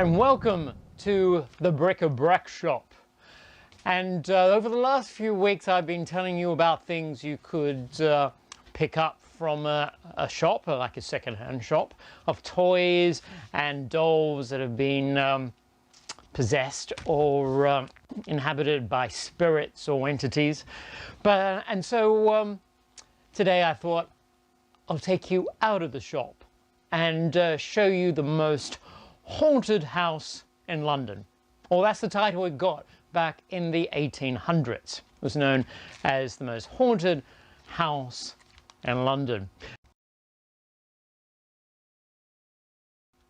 and welcome to the Brac Shop. And over the last few weeks I've been telling you about things you could pick up from a shop, like a second-hand shop, of toys and dolls that have been possessed or inhabited by spirits or entities. So today I thought I'll take you out of the shop and show you the most haunted house in London. Well, that's the title it got back in the 1800s. It was known as the most haunted house in London.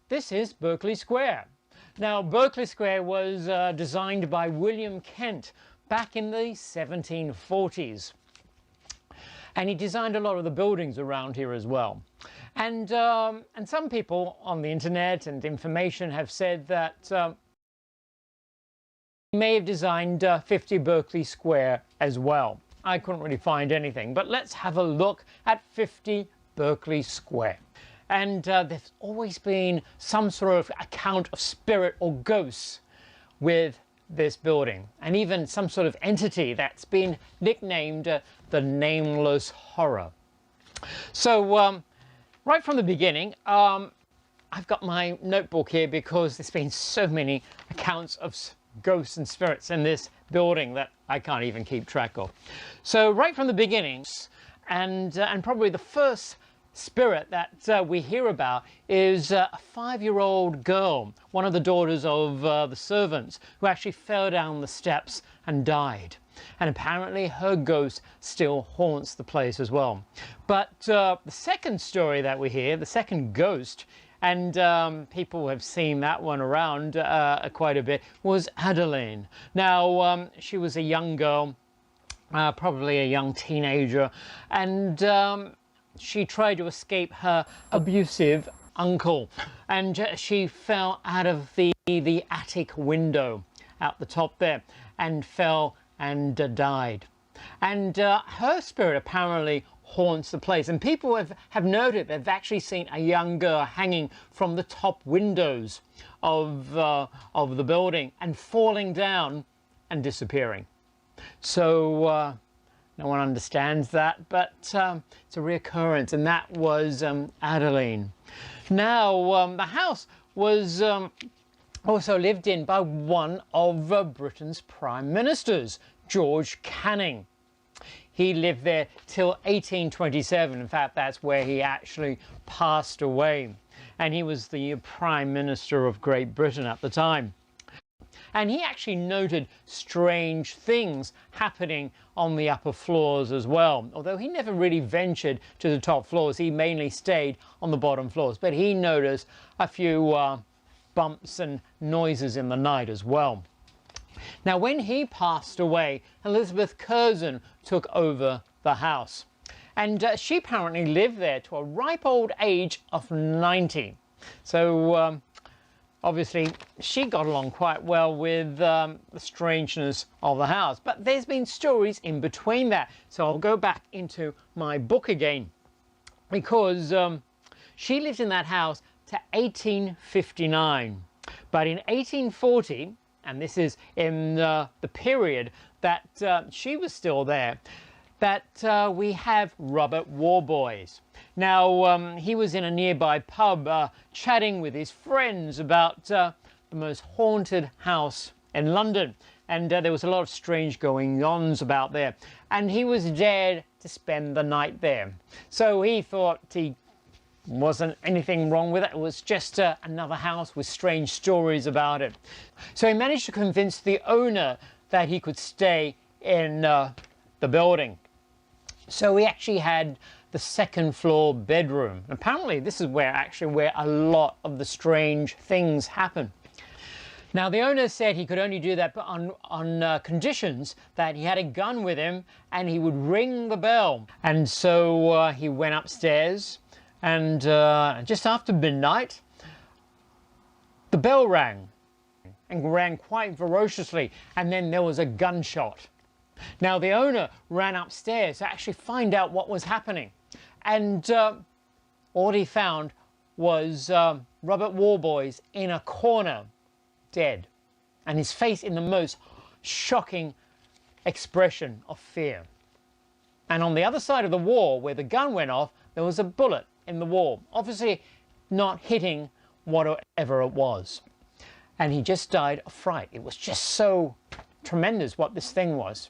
This is Berkeley Square. Now, Berkeley Square was designed by William Kent back in the 1740s. And he designed a lot of the buildings around here as well. And some people on the internet and information have said that he may have designed 50 Berkeley Square as well. I couldn't really find anything, but let's have a look at 50 Berkeley Square. And there's always been some sort of account of spirit or ghosts with this building, and even some sort of entity that's been nicknamed the Nameless Horror. So right from the beginning, I've got my notebook here because there's been so many accounts of ghosts and spirits in this building that I can't even keep track of. So right from the beginnings, and probably the first spirit that we hear about is a 5-year-old girl, one of the daughters of the servants, who actually fell down the steps and died. And apparently her ghost still haunts the place as well. But the second story that we hear, the second ghost, and people have seen that one around quite a bit, was Adeline. Now, she was a young girl, probably a young teenager, and she tried to escape her abusive uncle, and she fell out of the attic window out the top there and fell and died. And her spirit apparently haunts the place, and people have noted they've actually seen a young girl hanging from the top windows of the building and falling down and disappearing. So no one understands that, but it's a reoccurrence, and that was Adeline. Now, the house was also lived in by one of Britain's prime ministers, George Canning. He lived there till 1827. In fact, that's where he actually passed away. And he was the Prime Minister of Great Britain at the time. And he actually noted strange things happening on the upper floors as well. Although he never really ventured to the top floors, he mainly stayed on the bottom floors. But he noticed a few bumps and noises in the night as well. Now, when he passed away, Elizabeth Curzon took over the house. And she apparently lived there to a ripe old age of 90. So obviously, she got along quite well with the strangeness of the house. But there's been stories in between that. So I'll go back into my book again, because she lived in that house to 1859. But in 1840, and this is in the period that she was still there, that we have Robert Warboys. Now, he was in a nearby pub chatting with his friends about the most haunted house in London. And there was a lot of strange goings-ons about there. And he was dared to spend the night there. So he thought he wasn't anything wrong with it. It was just another house with strange stories about it. So he managed to convince the owner that he could stay in the building. So he actually had the second floor bedroom. Apparently this is where a lot of the strange things happen. Now, the owner said he could only do that on conditions that he had a gun with him and he would ring the bell. And so he went upstairs, and just after midnight, the bell rang, and rang quite ferociously, and then there was a gunshot. Now, the owner ran upstairs to actually find out what was happening, and all he found was Robert Warboys in a corner dead, and his face in the most shocking expression of fear. And on the other side of the wall, where the gun went off, there was a bullet in the wall, obviously not hitting whatever it was. And he just died of fright. It was just so tremendous what this thing was.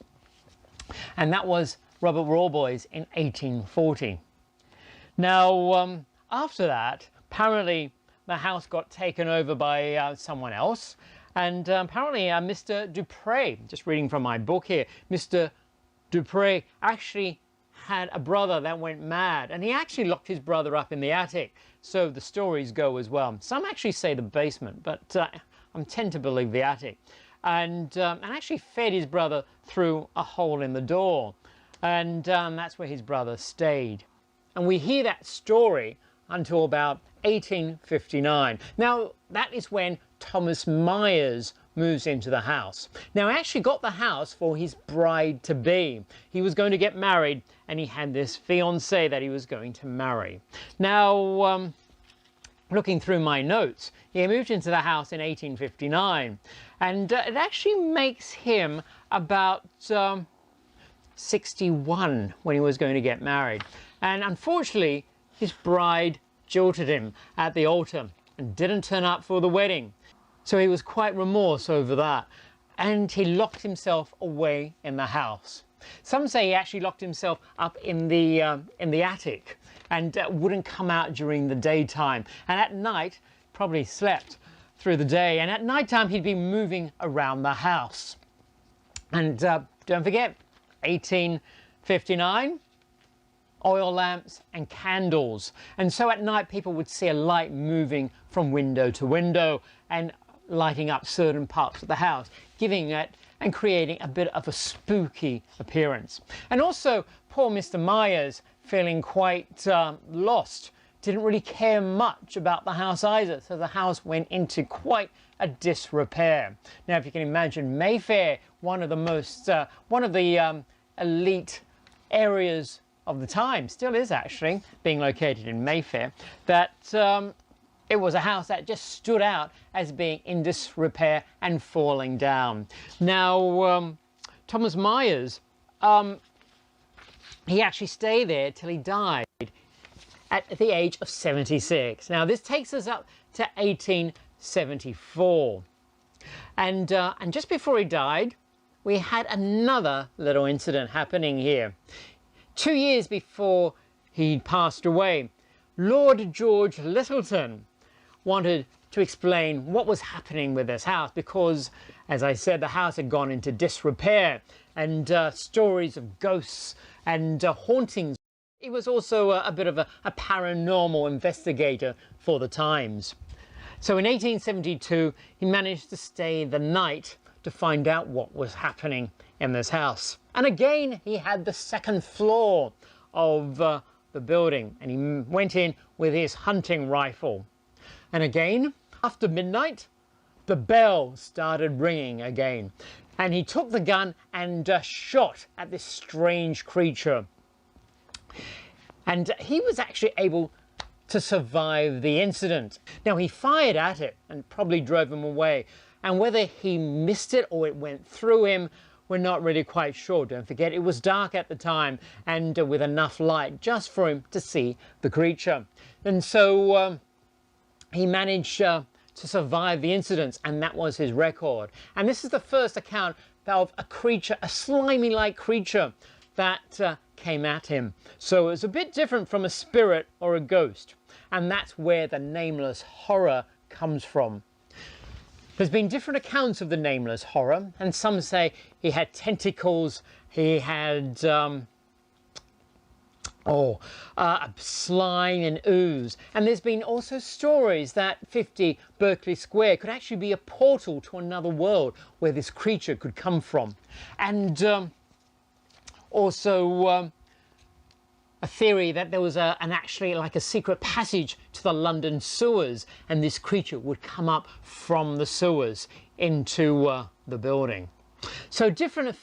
And that was Robert Rawboys in 1840. Now, after that, apparently the house got taken over by someone else. And apparently Mr. Dupré, just reading from my book here, Mr. Dupré actually had a brother that went mad, and he actually locked his brother up in the attic. So the stories go as well. Some actually say the basement, but I tend to believe the attic. And actually fed his brother through a hole in the door. And that's where his brother stayed. And we hear that story until about 1859. Now, that is when Thomas Myers moves into the house. Now, he actually got the house for his bride-to-be. He was going to get married, and he had this fiancée that he was going to marry. Now, looking through my notes, he moved into the house in 1859, and it actually makes him about 61 when he was going to get married. And unfortunately, his bride jilted him at the altar and didn't turn up for the wedding. So he was quite remorse over that, and he locked himself away in the house. Some say he actually locked himself up in the attic and wouldn't come out during the daytime. And at night, probably slept through the day. And at nighttime, he'd be moving around the house. And don't forget, 1859, oil lamps and candles. And so at night, people would see a light moving from window to window and lighting up certain parts of the house, giving it and creating a bit of a spooky appearance. And also, poor Mr. Myers, feeling quite lost, didn't really care much about the house either, so the house went into quite a disrepair. Now, if you can imagine, Mayfair, one of the elite areas of the time, still is actually, being located in Mayfair, that it was a house that just stood out as being in disrepair and falling down. Now, Thomas Myers, he actually stayed there till he died at the age of 76. Now, this takes us up to 1874. And just before he died, we had another little incident happening here. 2 years before he passed away, Lord George Lyttelton wanted to explain what was happening with this house because, as I said, the house had gone into disrepair and stories of ghosts and hauntings. He was also a bit of a paranormal investigator for the times. So in 1872, he managed to stay the night to find out what was happening in this house. And again, he had the second floor of the building, and he went in with his hunting rifle. And again, after midnight, the bell started ringing again. And he took the gun and shot at this strange creature. And he was actually able to survive the incident. Now, he fired at it and probably drove him away. And whether he missed it or it went through him, we're not really quite sure. Don't forget, it was dark at the time and with enough light just for him to see the creature. And so he managed to survive the incidents, and that was his record. And this is the first account of a creature, a slimy-like creature that came at him. So it was a bit different from a spirit or a ghost. And that's where the Nameless Horror comes from. There's been different accounts of the Nameless Horror, and some say he had tentacles, he had slime and ooze. And there's been also stories that 50 Berkeley Square could actually be a portal to another world where this creature could come from. And also a theory that there was actually like a secret passage to the London sewers, and this creature would come up from the sewers into the building. So a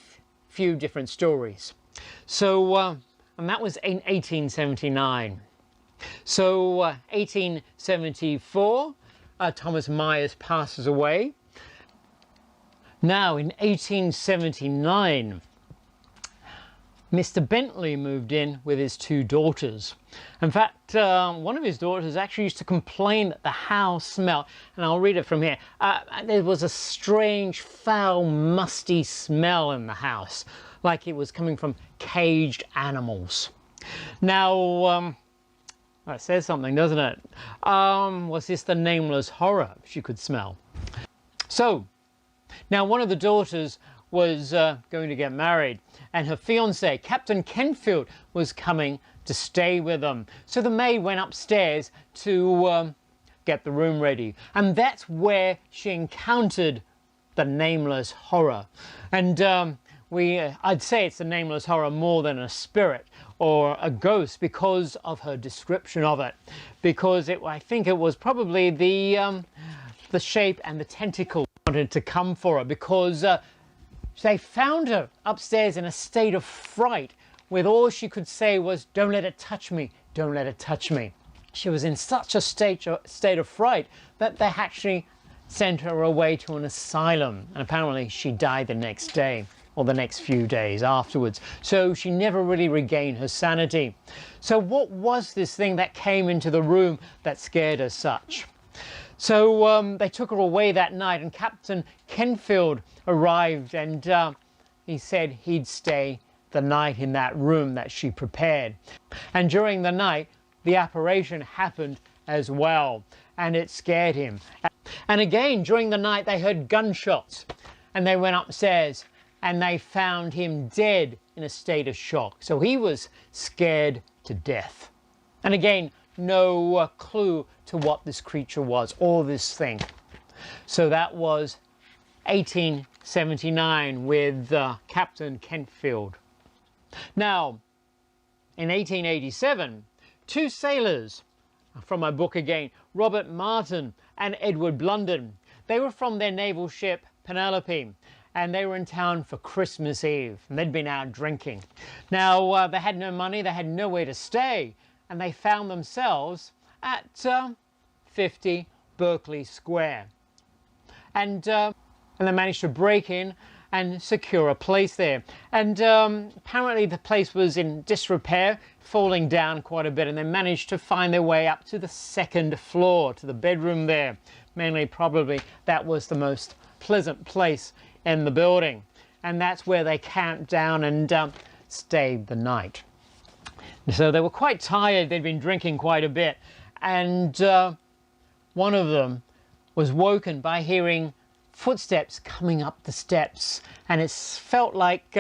few different stories. So and that was in 1879. So 1874, Thomas Myers passes away, Now, in 1879, Mr. Bentley moved in with his two daughters. In fact, one of his daughters actually used to complain that the house smelled, and I'll read it from here. There was a strange, foul, musty smell in the house, like it was coming from caged animals. Now, that says something, doesn't it? Was this the Nameless Horror she could smell? So, now one of the daughters was going to get married, and her fiance, Captain Kenfield, was coming to stay with them. So the maid went upstairs to get the room ready, and that's where she encountered the Nameless Horror. And I'd say it's the Nameless Horror more than a spirit or a ghost because of her description of it, because I think it was probably the shape and the tentacle wanted to come for her, because they found her upstairs in a state of fright, with all she could say was, "Don't let it touch me, don't let it touch me." She was in such a state of fright that they actually sent her away to an asylum, and apparently she died the next day, or the next few days afterwards. So she never really regained her sanity. So what was this thing that came into the room that scared her such? So they took her away that night, and Captain Kenfield arrived, and he said he'd stay the night in that room that she prepared. And during the night, the apparition happened as well, and it scared him. And again, during the night, they heard gunshots, and they went upstairs, and they found him dead in a state of shock. So he was scared to death. And again, no clue to what this creature was, or this thing. So that was 1879 with Captain Kenfield. Now, in 1887, two sailors, from my book again, Robert Martin and Edward Blunden, they were from their naval ship Penelope, and they were in town for Christmas Eve, and they'd been out drinking. Now, they had no money, they had nowhere to stay, and they found themselves at 50 Berkeley Square. And they managed to break in and secure a place there. And apparently the place was in disrepair, falling down quite a bit, and they managed to find their way up to the second floor, to the bedroom there. Mainly, probably, that was the most pleasant place in the building. And that's where they camped down and stayed the night. So they were quite tired, they'd been drinking quite a bit, and one of them was woken by hearing footsteps coming up the steps, and it felt like,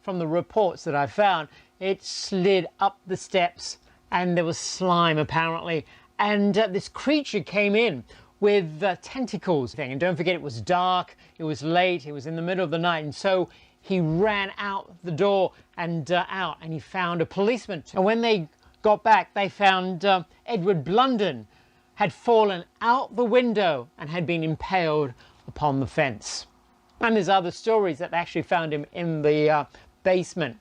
from the reports that I found, it slid up the steps, and there was slime apparently, and this creature came in with tentacles. And don't forget, it was dark, it was late, it was in the middle of the night, and so he ran out the door and out, and he found a policeman. And when they got back, they found Edward Blunden had fallen out the window and had been impaled upon the fence. And there's other stories that they actually found him in the basement,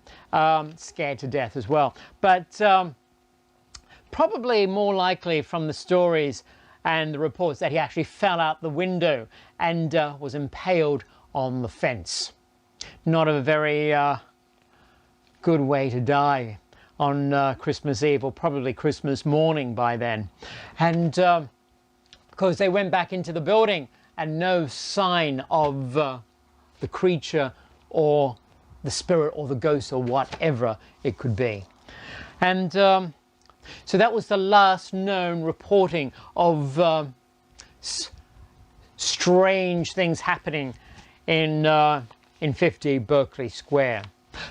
scared to death as well. But probably more likely from the stories and the reports that he actually fell out the window and was impaled on the fence. Not a very good way to die on Christmas Eve, or probably Christmas morning by then. And because they went back into the building and no sign of the creature or the spirit or the ghost or whatever it could be. And so that was the last known reporting of strange things happening in 50 Berkeley Square.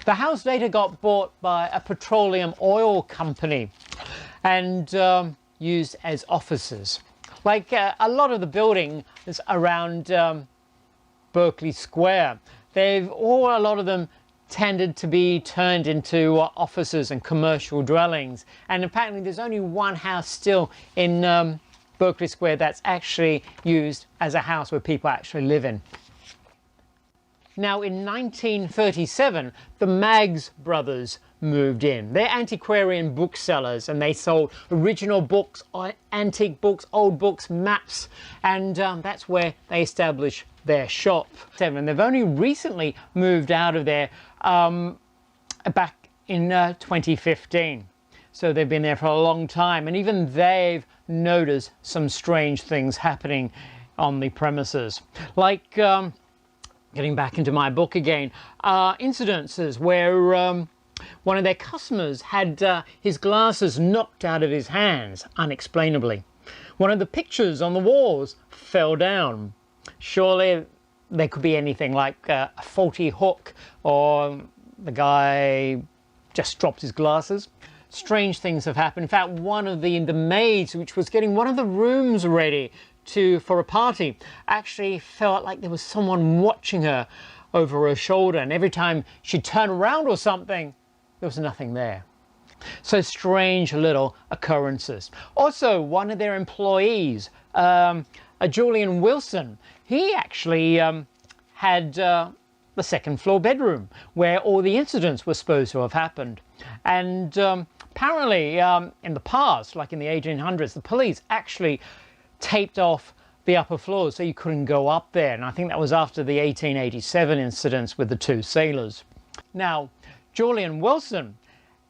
The house later got bought by a petroleum oil company and used as offices. Like a lot of the buildings around Berkeley Square, a lot of them tended to be turned into offices and commercial dwellings. And apparently there's only one house still in Berkeley Square that's actually used as a house where people actually live in. Now, in 1937, the Maggs brothers moved in. They're antiquarian booksellers, and they sold original books, antique books, old books, maps, and that's where they established their shop. And they've only recently moved out of there back in 2015. So they've been there for a long time, and even they've noticed some strange things happening on the premises. Like, getting back into my book again, incidences where one of their customers had his glasses knocked out of his hands unexplainably. One of the pictures on the walls fell down. Surely there could be anything like a faulty hook, or the guy just dropped his glasses. Strange things have happened. In fact, one of the maids, which was getting one of the rooms ready for a party, actually felt like there was someone watching her over her shoulder, and every time she'd turn around or something, there was nothing there. So strange little occurrences. Also, one of their employees, Julian Wilson, he actually had the second floor bedroom where all the incidents were supposed to have happened. And apparently in the past, like in the 1800s, the police actually taped off the upper floors so you couldn't go up there. And I think that was after the 1887 incidents with the two sailors. Now, Julian Wilson,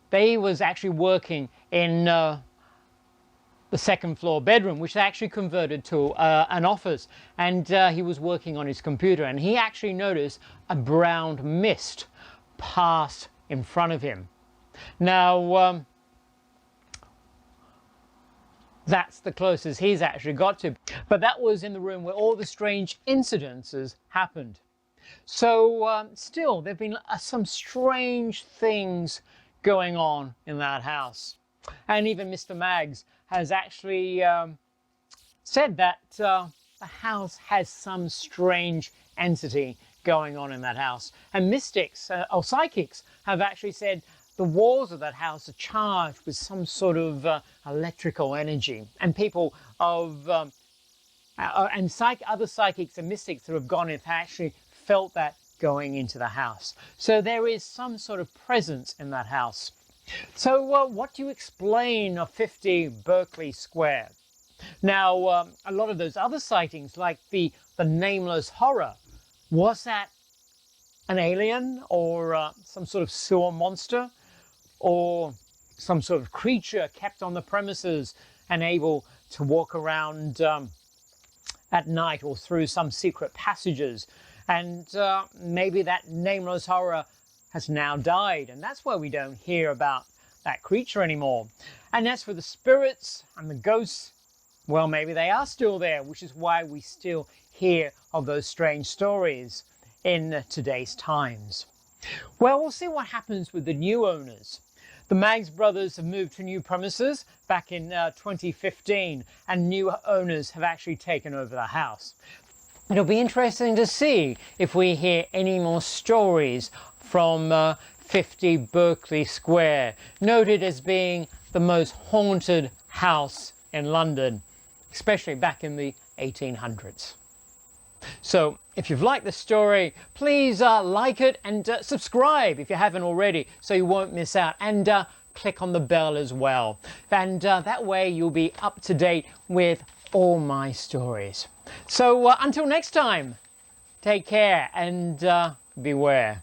they was actually working in the second floor bedroom, which they actually converted to an office. And he was working on his computer, and he actually noticed a brown mist pass in front of him. Now, that's the closest he's actually got to. But that was in the room where all the strange incidences happened. So still, there have been some strange things going on in that house. And even Mr. Maggs has actually said that the house has some strange entity going on in that house. And mystics or psychics have actually said the walls of that house are charged with some sort of electrical energy. And people of other psychics and mystics who have gone in have actually felt that going into the house. So there is some sort of presence in that house. So what do you explain of 50 Berkeley Square? Now, a lot of those other sightings, like the Nameless Horror, was that an alien or some sort of sewer monster, or some sort of creature kept on the premises and able to walk around at night or through some secret passages? And maybe that Nameless Horror has now died, and that's why we don't hear about that creature anymore. And as for the spirits and the ghosts, well, maybe they are still there, which is why we still hear of those strange stories in today's times. Well, we'll see what happens with the new owners. The Maggs brothers have moved to new premises back in 2015, and new owners have actually taken over the house. It'll be interesting to see if we hear any more stories from 50 Berkeley Square, noted as being the most haunted house in London, especially back in the 1800s. So if you've liked the story, please like it and subscribe if you haven't already, so you won't miss out, and click on the bell as well. And that way you'll be up to date with all my stories. So until next time, take care and beware.